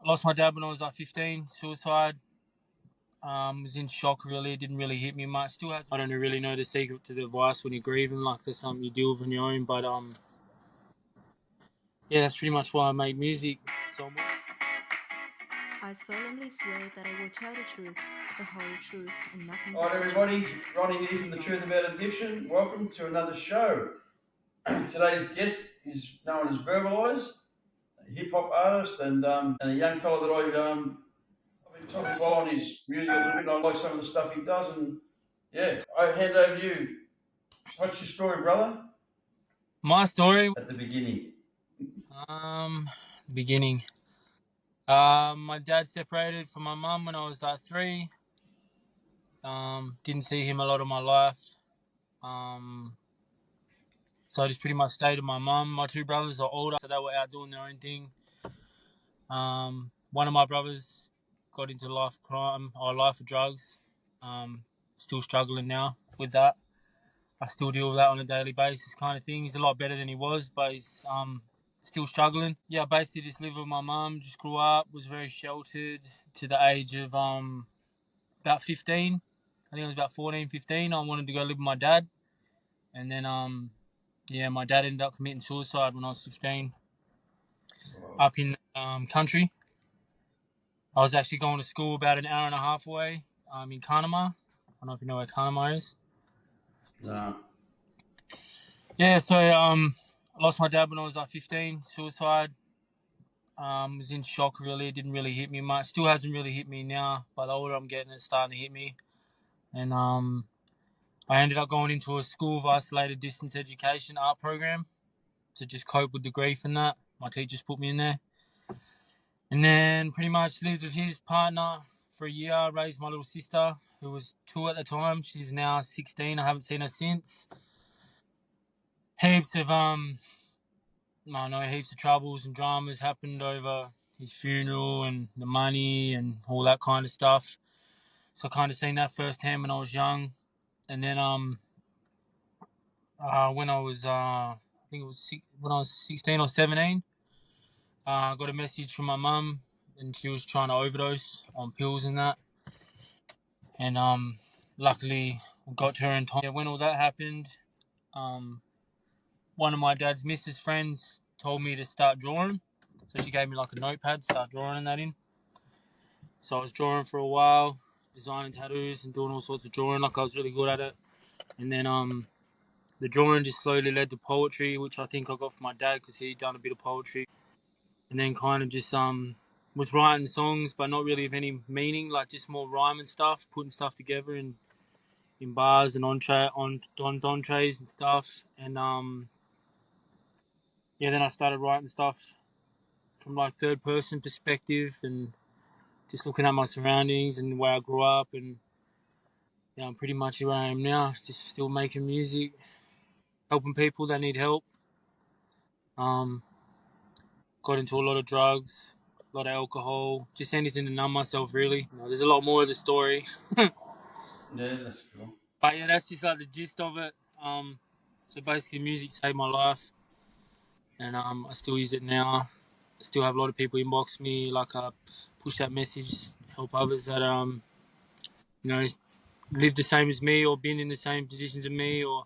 I lost my dad when I was like 15, suicide. Was in shock really, it didn't really hit me much. Still has, I don't really know the secret to the advice when you're grieving, like there's something you deal with on your own, but yeah, that's pretty much why I make music. So I solemnly swear that I will tell the truth, the whole truth, and nothing All right, but the everybody, truth. Ronnie here from The Truth About Addiction. Welcome to another show. Today's guest is known as Verbalize, a hip-hop artist and a young fellow that I've been sort of following his music a little bit, and I like some of the stuff he does. And yeah, I hand over to you. What's your story, brother? my story, At the beginning. beginning. My dad separated from my mum when I was like 3. Didn't see him a lot of my life. So I just pretty much stayed with my mum. My 2 brothers are older, so they were out doing their own thing. One of my brothers got into life of drugs. Still struggling now with that. I still deal with that on a daily basis kind of thing. He's a lot better than he was, but he's still struggling. Yeah, basically just lived with my mum, just grew up, was very sheltered to the age of about 15. I think it was about 14, 15. I wanted to go live with my dad. And then my dad ended up committing suicide when I was 15 up in country. I was actually going to school about an hour and a half away in Kanama. I don't know if you know where Kanama is. No. Yeah, so I lost my dad when I was like 15, suicide. Was in shock really, it didn't really hit me much. Still hasn't really hit me now, but the older I'm getting, it's starting to hit me. And I ended up going into a school of isolated distance education art program to just cope with the grief and that. My teachers put me in there. And then pretty much lived with his partner for a year, raised my little sister, who was 2 at the time. She's now 16. I haven't seen her since. Heaps of heaps of troubles and dramas happened over his funeral and the money and all that kind of stuff. So I kind of seen that firsthand when I was young. And then when I was when I was 16 or 17, I got a message from my mum, and she was trying to overdose on pills and that. And luckily we got to her in time. Yeah, when all that happened, one of my dad's missus friends told me to start drawing. So she gave me like a notepad, start drawing that in. So I was drawing for a while, designing tattoos and doing all sorts of drawing, like I was really good at it. And then the drawing just slowly led to poetry, which I think I got from my dad because he'd done a bit of poetry. And then kind of just was writing songs, but not really of any meaning, like just more rhyme and stuff, putting stuff together in bars and entrees and stuff. And then I started writing stuff from like third person perspective and just looking at my surroundings and the way I grew up. And yeah, I'm pretty much where I am now, just still making music, helping people that need help. Got into a lot of drugs, a lot of alcohol, just anything to numb myself really. There's a lot more of the story. Yeah, that's cool. But yeah, that's just like the gist of it. So basically music saved my life, and I still use it now. I still have a lot of people inbox me, like push that message, help others that live the same as me or been in the same positions as me or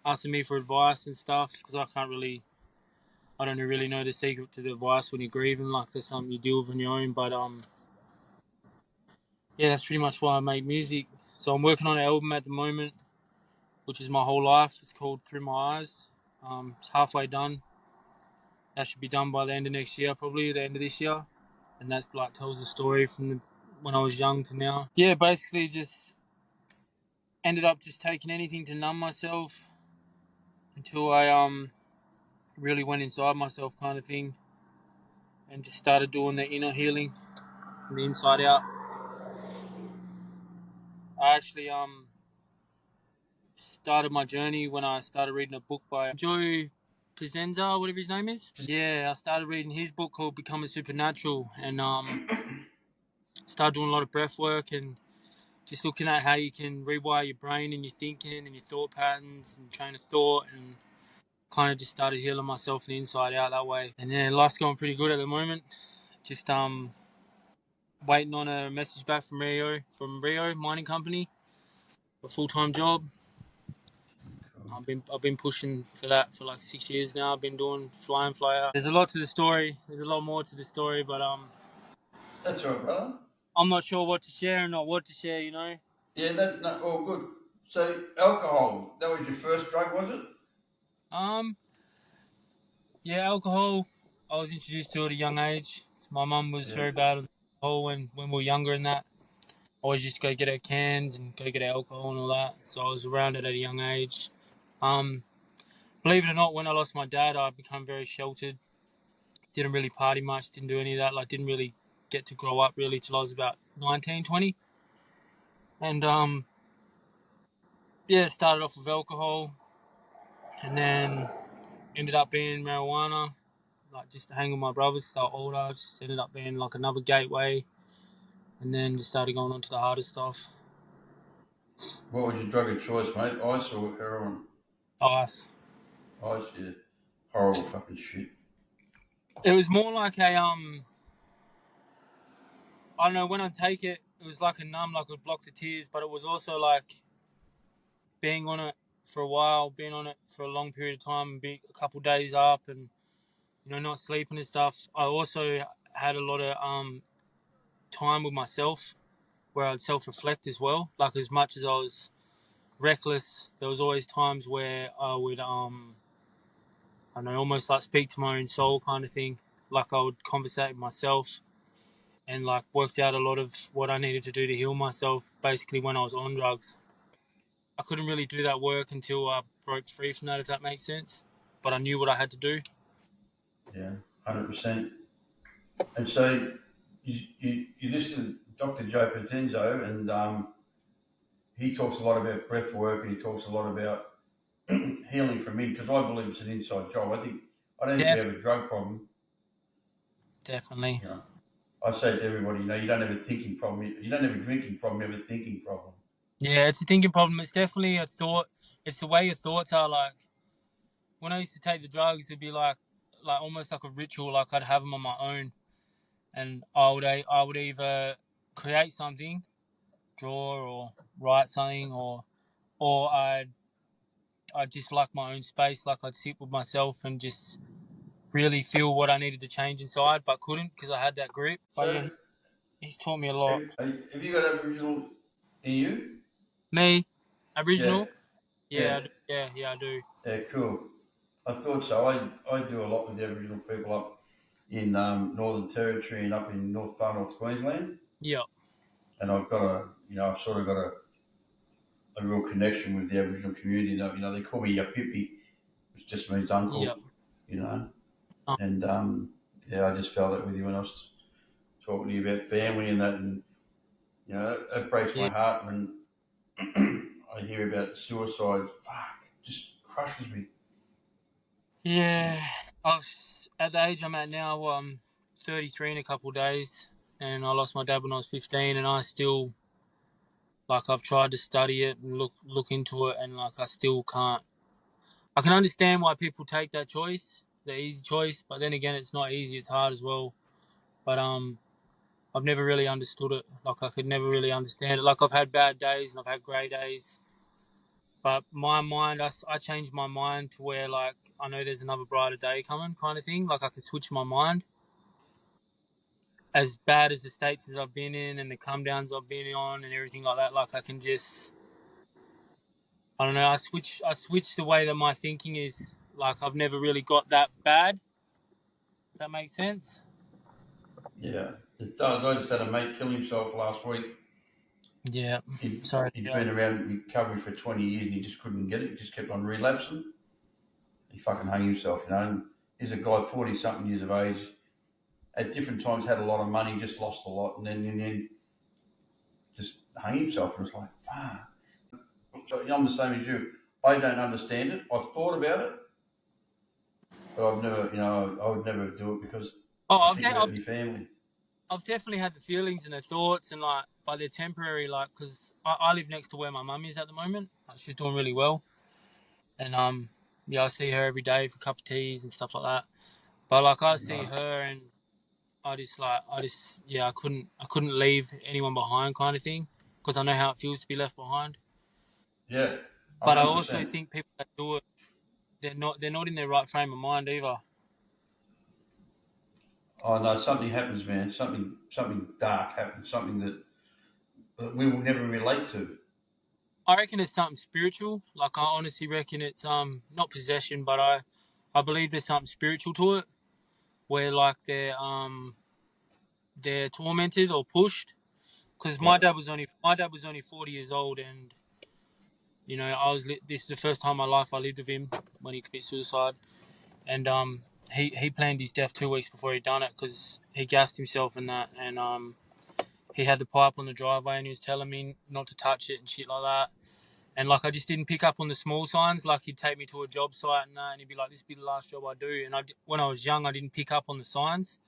asking me for advice and stuff, because I don't really know the secret to the advice when you're grieving, like there's something you deal with on your own. But yeah, that's pretty much why I make music. So I'm working on an album at the moment, which is my whole life. It's called Through My Eyes. It's halfway done. That should be done by the end of next year, probably the end of this year. And that's like tells the story from when I was young to now. Yeah, basically just ended up just taking anything to numb myself until I really went inside myself, kind of thing, and just started doing the inner healing from the inside out. I actually started my journey when I started reading a book by Joe Dispenza, whatever his name is. Yeah, I started reading his book called Becoming Supernatural, and started doing a lot of breath work and just looking at how you can rewire your brain and your thinking and your thought patterns and train of thought, and kind of just started healing myself from the inside out that way. And yeah, life's going pretty good at the moment. Just waiting on a message back from Rio Mining Company, a full-time job. Cool. I've been pushing for that for like 6 years now. I've been doing fly in, fly out. There's a lot to the story. There's a lot more to the story, but That's all right, brother. I'm not sure what to share and not what to share. You know. Yeah, that no, all good. So alcohol, that was your first drug, was it? Yeah, alcohol. I was introduced to it at a young age. My mum was Yeah. very bad with alcohol when we were younger and that. Always just go get her cans and go get her alcohol and all that. So I was around it at a young age. Um, Believe it or not, when I lost my dad, I became very sheltered. Didn't really party much. Didn't do any of that. Like, didn't really get to grow up really till I was about 19, 20. And yeah, started off with alcohol, and then ended up being marijuana. Like just to hang with my brothers, so older. Just ended up being like another gateway, and then just started going on to the harder stuff. What was your drug of choice, mate? Ice or heroin? Ice. Ice, yeah. Horrible fucking shit. It was more like a I don't know. When I take it, it was like a numb, like it would block the tears, but it was also like being on it for a while, being on it for a long period of time, be a couple of days up, and not sleeping and stuff. I also had a lot of time with myself where I'd self-reflect as well. Like as much as I was reckless, there was always times where I would I don't know, almost like speak to my own soul kind of thing. Like I would conversate with myself and like worked out a lot of what I needed to do to heal myself basically when I was on drugs. I couldn't really do that work until I broke free from that, if that makes sense. But I knew what I had to do. Yeah, 100%. And so you listen to Dr. Joe Patenzo, and he talks a lot about breath work, and he talks a lot about healing from in, because I believe it's an inside job. I don't think we have a drug problem. Definitely. You know, I say to everybody, you don't have a thinking problem. You don't have a drinking problem. You have a thinking problem. Yeah, it's a thinking problem. It's definitely a thought. It's the way your thoughts are. Like when I used to take the drugs, it'd be like almost like a ritual. Like I'd have them on my own, and I would either create something, draw or write something, or I'd just like my own space. Like I'd sit with myself and just really feel what I needed to change inside, but couldn't because I had that grip. But yeah, So he's taught me a lot. have you got Aboriginal in you? Me, Yeah, Aboriginal? yeah, Yeah, yeah, I do. yeah. Cool. I thought so. I do a lot with the Aboriginal people up in Northern Territory and up in far north Queensland, Yeah, and I've sort of got a real connection with the Aboriginal community. They call me Yapipi, which just means yeah. uncle. You know, and yeah, I just felt that with you when I was talking to you about family and that, and that breaks my Yeah, heart when I hear about suicide. Fuck, it just crushes me. yeah. I've at the age I'm at now. 33 in a couple of days, and I lost my dad when I was 15, and I still I've tried to study it and look into it, and like I still can't. I can understand why people take that choice, the easy choice, but then again, it's not easy. It's hard as well. But I've never really understood it. Like I could never really understand it. Like I've had bad days and I've had grey days. But my mind, I changed my mind to where like I know there's another brighter day coming, kind of thing. Like I could switch my mind. As bad as the states as I've been in and the come downs I've been on and everything like that, like I can just, I don't know. I switch the way that my thinking is. Like I've never really got that bad. Does that make sense? Yeah, it does. I just had a mate kill himself last week. Yeah. He'd, Sorry. he'd Yeah. been around recovery for 20 years and he just couldn't get it. He just kept on relapsing. He fucking hung himself. And he's a guy 40 something years of age. At different times had a lot of money, just lost a lot, and then in the end just hung himself. And it's like, fuck. So I'm the same as you. I don't understand it. I've thought about it, but I've never, I would never do it because Oh, I think about my family. I've definitely had the feelings and the thoughts, and like, but they're temporary. Like, because I live next to where my mum is at the moment. Like, she's doing really well, and yeah, I see her every day for a cup of teas and stuff like that. But like, I see Right. her, and I couldn't leave anyone behind, kind of thing, because I know how it feels to be left behind. Yeah, But I also 100%. think people that do it, they're not in their right frame of mind either. Oh no, something happens, man. Something dark happens. Something that we will never relate to. I reckon it's something spiritual. Like I honestly reckon it's not possession, but I believe there's something spiritual to it, where like they're tormented or pushed. Because Yeah. my dad was only 40 years old, and you know this is the first time in my life I lived with him when he committed suicide, and he planned his death 2 weeks before he done it because he gassed himself and that, and he had the pipe on the driveway and he was telling me not to touch it and shit like that. And like I just didn't pick up on the small signs. Like he'd take me to a job site and that, and he'd be like, "This will be the last job I do." And when I was young, I didn't pick up on the signs.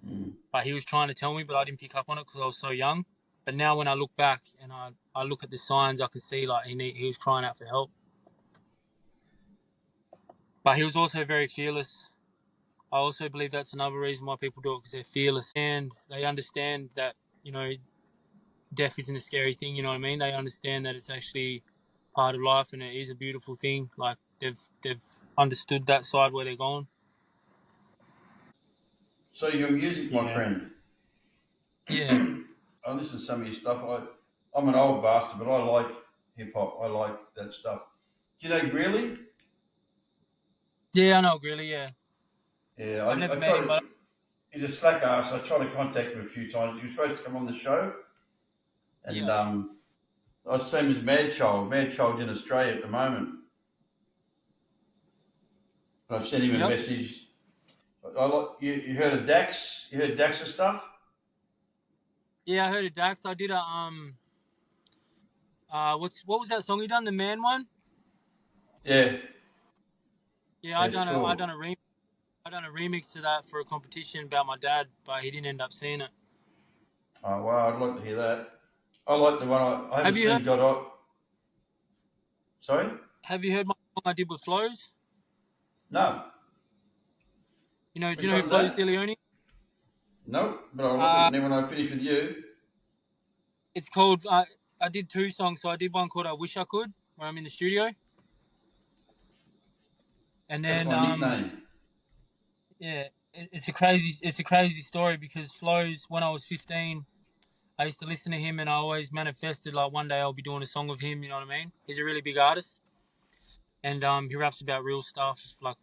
Mm. But he was trying to tell me, but I didn't pick up on it because I was so young. But now when I look back and I look at the signs, I can see like he was crying out for help. But he was also very fearless. I also believe that's another reason why people do it, because they're fearless and they understand that, you know, death isn't a scary thing. You know what I mean? They understand that it's actually part of life and it is a beautiful thing. Like they've understood that side where they're going. So your music, my Yeah. friend. Yeah. I listen to some of your stuff. I'm an old bastard, but I like hip hop. I like that stuff. Do you know Greeley? Yeah, I know Grilly, yeah. Yeah, I've never I met try him, to. but He's a slack ass. I tried to contact him a few times. He was supposed to come on the show, and yeah. I was same as Mad Child. Mad Child's in Australia at the moment. And I've sent him a Yep. message. I like you heard of Dax? You heard Dax's stuff? Yeah, I heard of Dax. I did a what was that song you done? The Man one? Yeah, Yeah, that's I cool. done a remix to that for a competition about my dad, but he didn't end up seeing it. Oh wow, I'd like to hear that. I like the one I haven't Have you heard seen. God, sorry, have you heard my song I did with Flows? no. Do you Which know who one's Flows that? DeLeone? No, but I'll look at Uh it when I finish with you. it's called I did two songs, so I did one called I Wish I Could, where I'm in the studio. And That's then my nickname. yeah, it's a crazy story because Flows, when I was 15, I used to listen to him and I always manifested like one day I'll be doing a song with him, you know what I mean? He's a really big artist and he raps about real stuff, like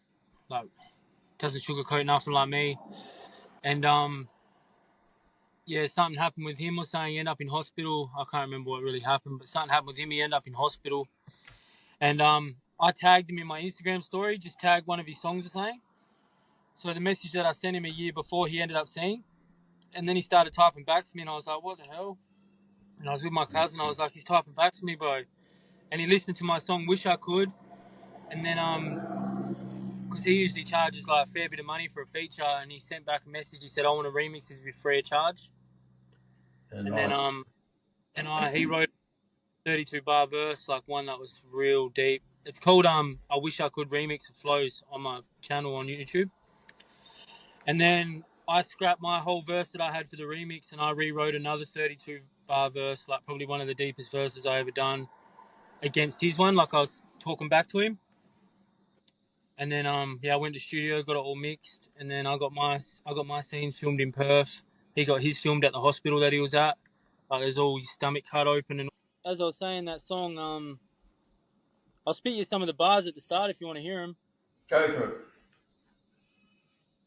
doesn't sugarcoat nothing like me. And yeah, something happened with him or something. He ended up in hospital. I can't remember what really happened, but something happened with him. He ended up in hospital. And I tagged him in my Instagram story, just tagged one of his songs or something. So the message that I sent him a year before, he ended up seeing. And then he started typing back to me, and I was like, what the hell? And I was with my cousin. I was like, he's typing back to me, bro. And he listened to my song, Wish I Could. And then, because he usually charges like a fair bit of money for a feature, and he sent back a message. He said, I want to remix this with free of charge. Yeah, And then, nice. he wrote a 32 bar verse, like one that was real deep. It's called I Wish I Could Remix. It flows on my channel on YouTube. And then I scrapped my whole verse that I had for the remix, and I rewrote another 32 bar verse, like probably one of the deepest verses I ever done against his one. Like I was talking back to him. And then I went to studio, got it all mixed, and then I got my scenes filmed in Perth. He got his filmed at the hospital that he was at. Like there's all his stomach cut open, and as I was saying that song, I'll spit you some of the bars at the start if you want to hear them. Go for it.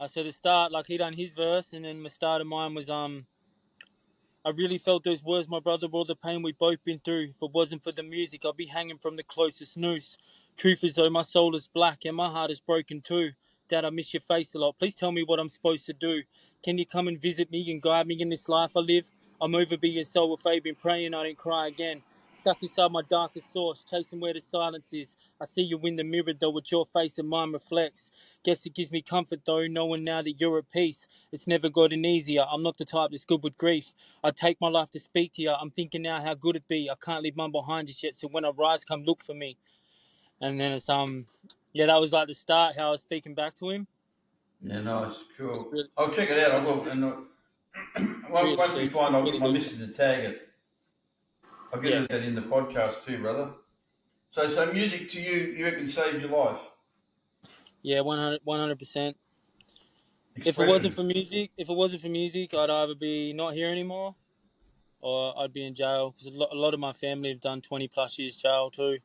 So the start, like he done his verse, and then the start of mine was I really felt those words, my brother, all the pain we both been through. If it wasn't for the music, I'd be hanging from the closest noose. Truth is though, my soul is black and my heart is broken too. Dad, I miss your face a lot. Please tell me what I'm supposed to do. Can you come and visit me and guide me in this life I live? I'm over being so afraid, been praying I didn't cry again. Stuck inside my darkest source, chasing where the silence is. I see you in the mirror though, what your face and mine reflects. Guess it gives me comfort though, knowing now that you're at peace. It's never gotten easier, I'm not the type that's good with grief. I take my life to speak to you. I'm thinking now how good it be. I can't leave mum behind just yet. So when I rise, come look for me. And then it's yeah, that was like the start. How I was speaking back to him. Yeah, nice, It's cool. really, I'll check it out. I it's will. And really once we good, find, I'll get really my good. missus to tag it. I'll get Yeah, that in the podcast too, brother. So music to you, you reckon saved your life? yeah, 100%. Expression. If it wasn't for music, I'd either be not here anymore or I'd be in jail because a lot of my family have done 20 plus years jail too.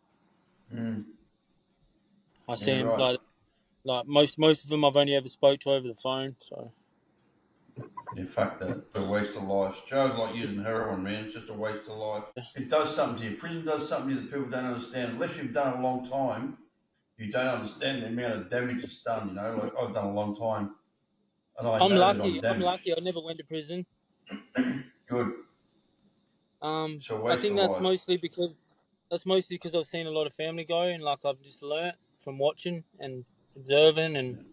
Mm. I Yeah, see them right. like most of them I've only ever spoke to over the phone. So Yeah, fuck that. It's a waste of life. Joe's like using heroin, man. It's just a waste of life. It does something to you. Prison does something to you that people don't understand. Unless you've done it a long time, you don't understand the amount of damage it's done. You know, like I've done a long time, and I I'm know that I'm lucky. I'm damaged. lucky. I never went to prison. Good. It's a I waste think of life. that's mostly because I've seen a lot of family go, and like I've just learnt from watching and observing, and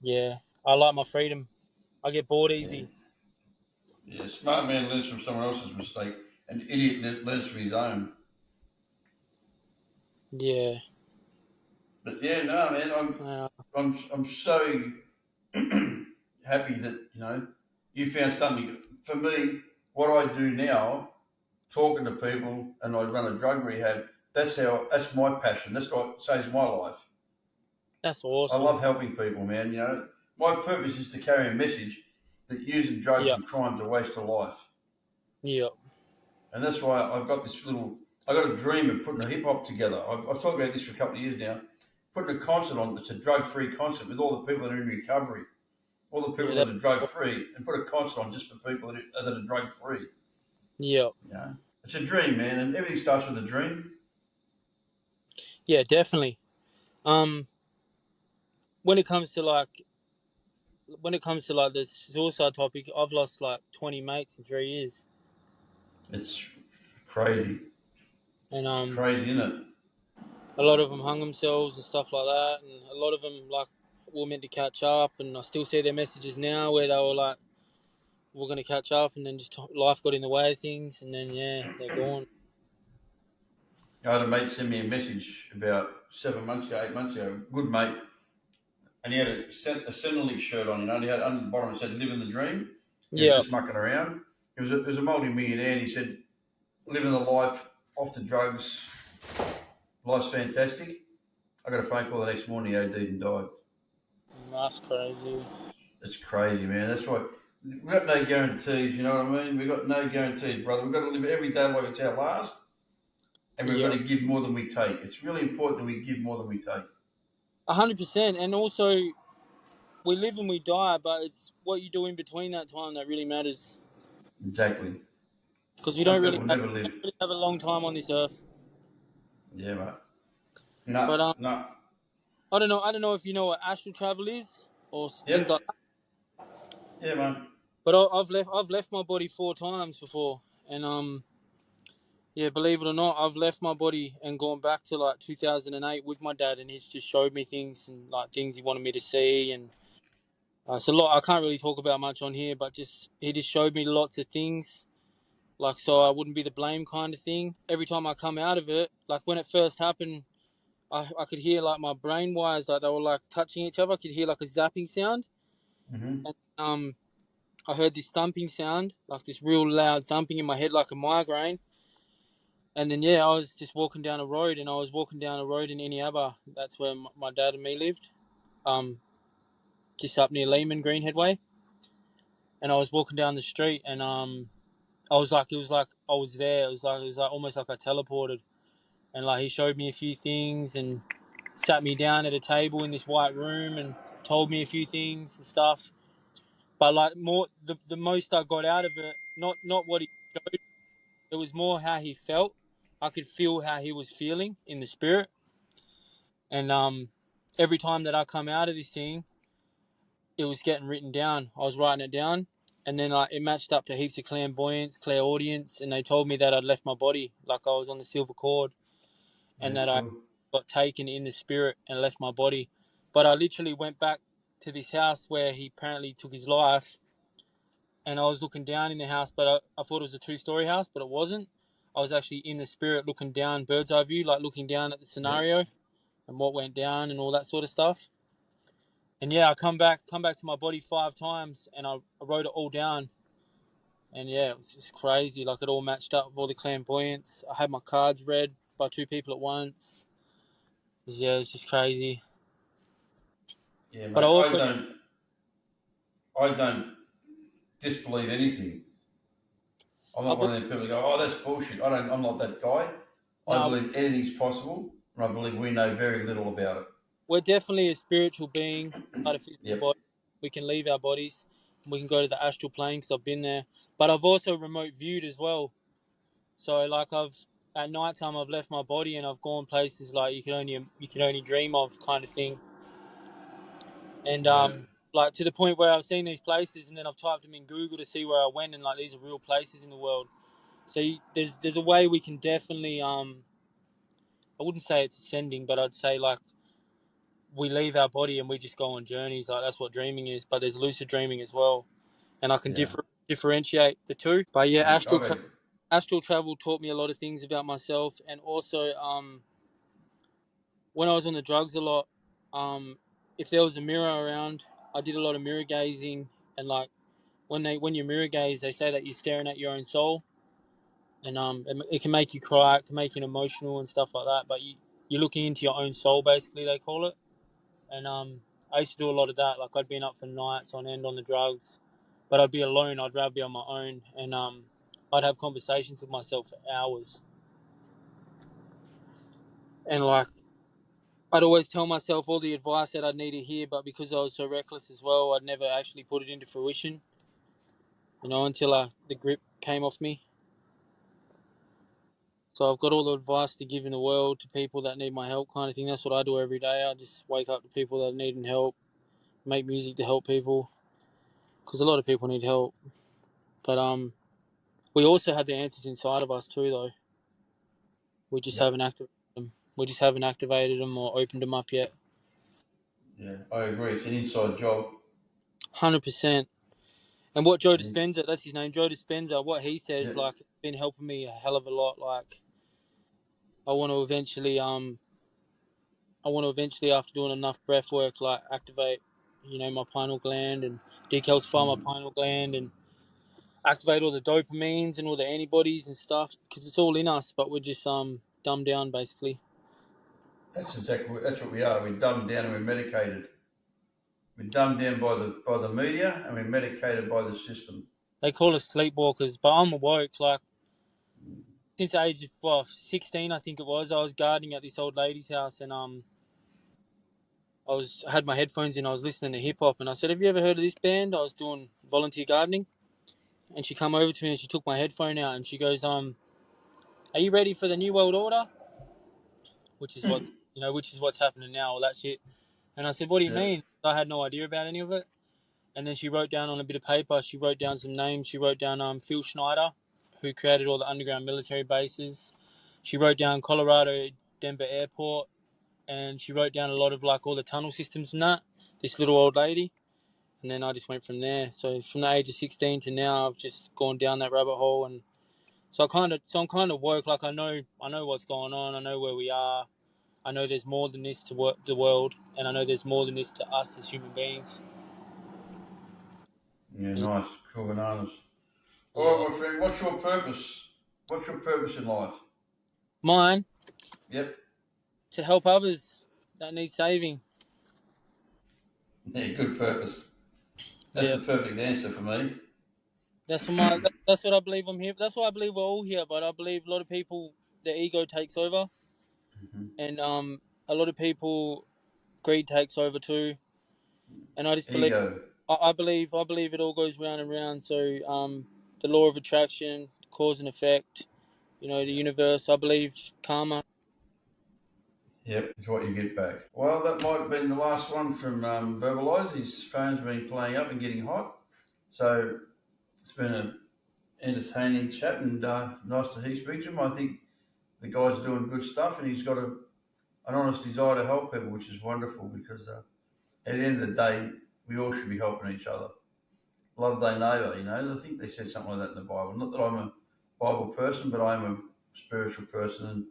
yeah, I like my freedom. I get bored Yeah. easy. Yeah. Smart man learns from someone else's mistake. An idiot learns from his own. Yeah, But yeah, no, man. uh, I'm so happy that you found something. For me, what I do now, talking to people, and I run a drug rehab. That's my passion. That's what saves my life. that's I awesome. love helping people, man. My purpose is to carry a message that using drugs Yeah, and crime's a waste of life, yeah, and that's why I've got this little. I got a dream of putting a hip hop together. I've talked about this for a couple of years now. Putting a concert on that's a drug-free concert with all the people that are in recovery, all the yeah, people that are drug-free, and put a concert on just for people that are drug-free. yeah, It's a dream, man, and everything starts with a dream. yeah, definitely. Um, when it comes to the suicide topic, I've lost like 20 mates in 3 years, It's crazy. and It's crazy, isn't it? a lot of them hung themselves and stuff like that, and a lot of them like were meant to catch up, and I still see their messages now where they were like, "We're gonna catch up," and then just life got in the way of things, and then yeah, they're gone. I had a mate send me a message about 7 months ago, 8 months ago. Good mate, and he had a Centrelink shirt on. And he had under the bottom it said "Living the Dream." He was Yeah, just mucking around. He was a multi-millionaire, and he said, "Living the life off the drugs. Life's fantastic." I got a phone call the next morning. He OD'd and died. that's crazy. It's crazy, man. That's why we've got no guarantees. You know what I mean? We've got no guarantees, brother. We've got to live every day like it's our last, and we've got Yeah, to give more than we take. It's really important that we give more than we take. 100%. And also, we live and we die, but it's what you do in between that time that really matters. Exactly. Because we Some don't people really never live. have a long time on this earth. Yeah, mate. No, But no. I don't know. I don't know if you know what astral travel is or things Yep. like that. Yeah, mate. But I've left my body 4 times before, and yeah, believe it or not, I've left my body and gone back to like 2008 with my dad, and he's just showed me things and like things he wanted me to see, and it's a lot I can't really talk about much on here, but just he just showed me lots of things, like so I wouldn't be the blame kind of thing. Every time I come out of it, like when it first happened, I could hear like my brain wires like they were like touching each other. I could hear like a zapping sound, Mm-hmm. and I heard this thumping sound, like this real loud thumping in my head, like a migraine. And then yeah, I was just walking down a road, and I was walking down a road in Iniaba. That's where my dad and me lived, um, just up near Lehman Green Headway. And I was walking down the street, and I was like, it was like I was there. It was like almost like I teleported, and like he showed me a few things and sat me down at a table in this white room and told me a few things and stuff. But like more, the most I got out of it, not what he showed. It was more how he felt. I could feel how he was feeling in the spirit. And every time that I come out of this thing, it was getting written down. I was writing it down, and then it matched up to heaps of clairvoyance, clairaudience, and they told me that I'd left my body, like I was on the silver cord, and Yeah, that I cool. got taken in the spirit and left my body. But I literally went back to this house where he apparently took his life, and I was looking down in the house, but I thought it was a 2-story house, but it wasn't. I was actually in the spirit looking down, bird's eye view, like looking down at the Yep. scenario and what went down and all that sort of stuff. And yeah, I come back to my body 5 times, and I wrote it all down. And yeah, it was just crazy. Like, it all matched up with all the clairvoyance. I had my cards read by 2 people at once. Yeah, it's just crazy. Yeah, But I mate. also I don't disbelieve anything. I'm not I've one of them people that go, "Oh, that's bullshit." I don't. I'm not that guy. I no, believe anything's possible, and I believe we know very little about it. we're definitely a spiritual being inside a physical Yep. body. We can leave our bodies. We can go to the astral plane because I've been there. But I've also remote viewed as well. So like at night time I've left my body and I've gone places like you can only dream of, kind of thing. And Yeah. like, to the point where I've seen these places and then I've typed them in Google to see where I went, and like, these are real places in the world. So there's a way we can definitely I wouldn't say it's ascending, but I'd say like we leave our body and we just go on journeys. Like, that's what dreaming is. But there's lucid dreaming as well, and I can Yeah. differentiate the two. But yeah, I got you. astral travel taught me a lot of things about myself, and also when I was on the drugs a lot, um, if there was a mirror around, I did a lot of mirror gazing, and like when you mirror gaze, they say that you're staring at your own soul, and it can make you cry, it can make you emotional and stuff like that. But you're looking into your own soul, basically, they call it. And I used to do a lot of that. Like, I'd been up for nights on end on the drugs, but I'd be alone. I'd rather be on my own, and I'd have conversations with myself for hours. And like, I'd always tell myself all the advice that I'd need to hear, but because I was so reckless as well, I'd never actually put it into fruition. Until the grip came off me. So I've got all the advice to give in the world to people that need my help, kind of thing. That's what I do every day. I just wake up to people that need help, make music to help people, because a lot of people need help. But we also have the answers inside of us too, though. We just Yep. haven't activated them. We just haven't activated them or opened them up yet. Yeah. I agree. It's an inside job. 100%. And what Joe And it's, Dispenza, that's his name, Joe Dispenza, what he yeah. says, like, it's been helping me a hell of a lot. Like, I want to eventually, after doing enough breath work, like, activate, my pineal gland and decalcify my pineal gland and activate all the dopamines and all the antibodies and stuff, because it's all in us, but we're just dumbed down, basically. That's what we are. We're dumbed down and we're medicated. We're dumbed down by the media and we're medicated by the system. They call us sleepwalkers, but I'm awoke. Like, since the age of 16, I think it was, I was gardening at this old lady's house, and I had my headphones in. I was listening to hip hop, and I said, "Have you ever heard of this band?" I was doing volunteer gardening, and she come over to me and she took my headphone out and she goes, "Are you ready for the New World Order?" Which is what's happening now, all that shit. And I said, "What do you Yeah. mean?" I had no idea about any of it. And then she wrote down on a bit of paper. She wrote down some names. She wrote down Phil Schneider, who created all the underground military bases. She wrote down Colorado Denver Airport, and she wrote down a lot of like all the tunnel systems and that. This little old lady, and then I just went from there. So from the age of 16 to now, I've just gone down that rabbit hole, and I'm kind of woke. Like, I know what's going on. I know where we are. I know there's more than this to the world, and I know there's more than this to us as human beings. Yeah, And nice. Cool bananas. All yeah, right, my friend, what's your purpose? What's your purpose in life? mine, Yep. to help others that need saving. Yeah, good purpose. That's Yeah, the perfect answer for me. that's what I believe I'm here. That's why I believe we're all here. But I believe a lot of people, their ego takes over, Mm-hmm. and a lot of people, greed takes over too. And I just believe, Ego. I believe it all goes round and round. So the law of attraction, cause and effect. The Yep. universe. I believe karma. Yep. It's what you get back. Well, that might have been the last one from Verbalize. His phone's been playing up and getting hot. So it's been an entertaining chat and nice to speak to him. I think the guy's doing good stuff and he's got an honest desire to help people, which is wonderful because at the end of the day, we all should be helping each other. Love thy neighbour, I think they said something like that in the Bible. Not that I'm a Bible person, but I'm a spiritual person and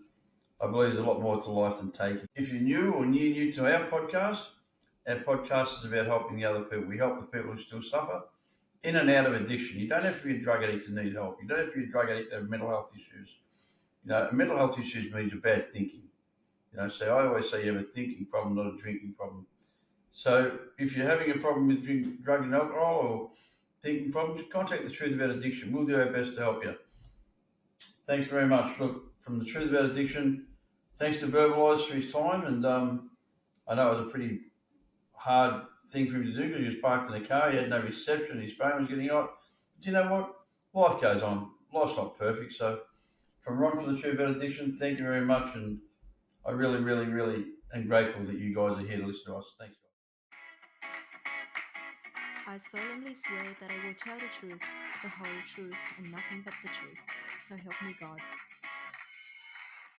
I believe there's a lot more to life than taking. If you're new to our podcast, Our podcast is about helping the other people. We help the people who still suffer in and out of addiction. You don't have to be a drug addict to need help. You don't have to be a drug addict to have mental health issues. Mental health issues means you're bad thinking. So I always say you have a thinking problem, not a drinking problem. So if you're having a problem with drug and alcohol or thinking problems, contact the Truth About Addiction. We'll do our best to help you. Thanks very much. Look, from the Truth About Addiction, thanks to Verbalize for his time. And I know it was a pretty hard thing for him to do because he was parked in a car. He had no reception. His phone was getting hot. But you know what? Life goes on. Life's not perfect. So from Ron for the Truth About Addiction, thank you very much. And I really, really, really am grateful that you guys are here to listen to us. Thanks, guys. I solemnly swear that I will tell the truth, the whole truth, and nothing but the truth. So help me God.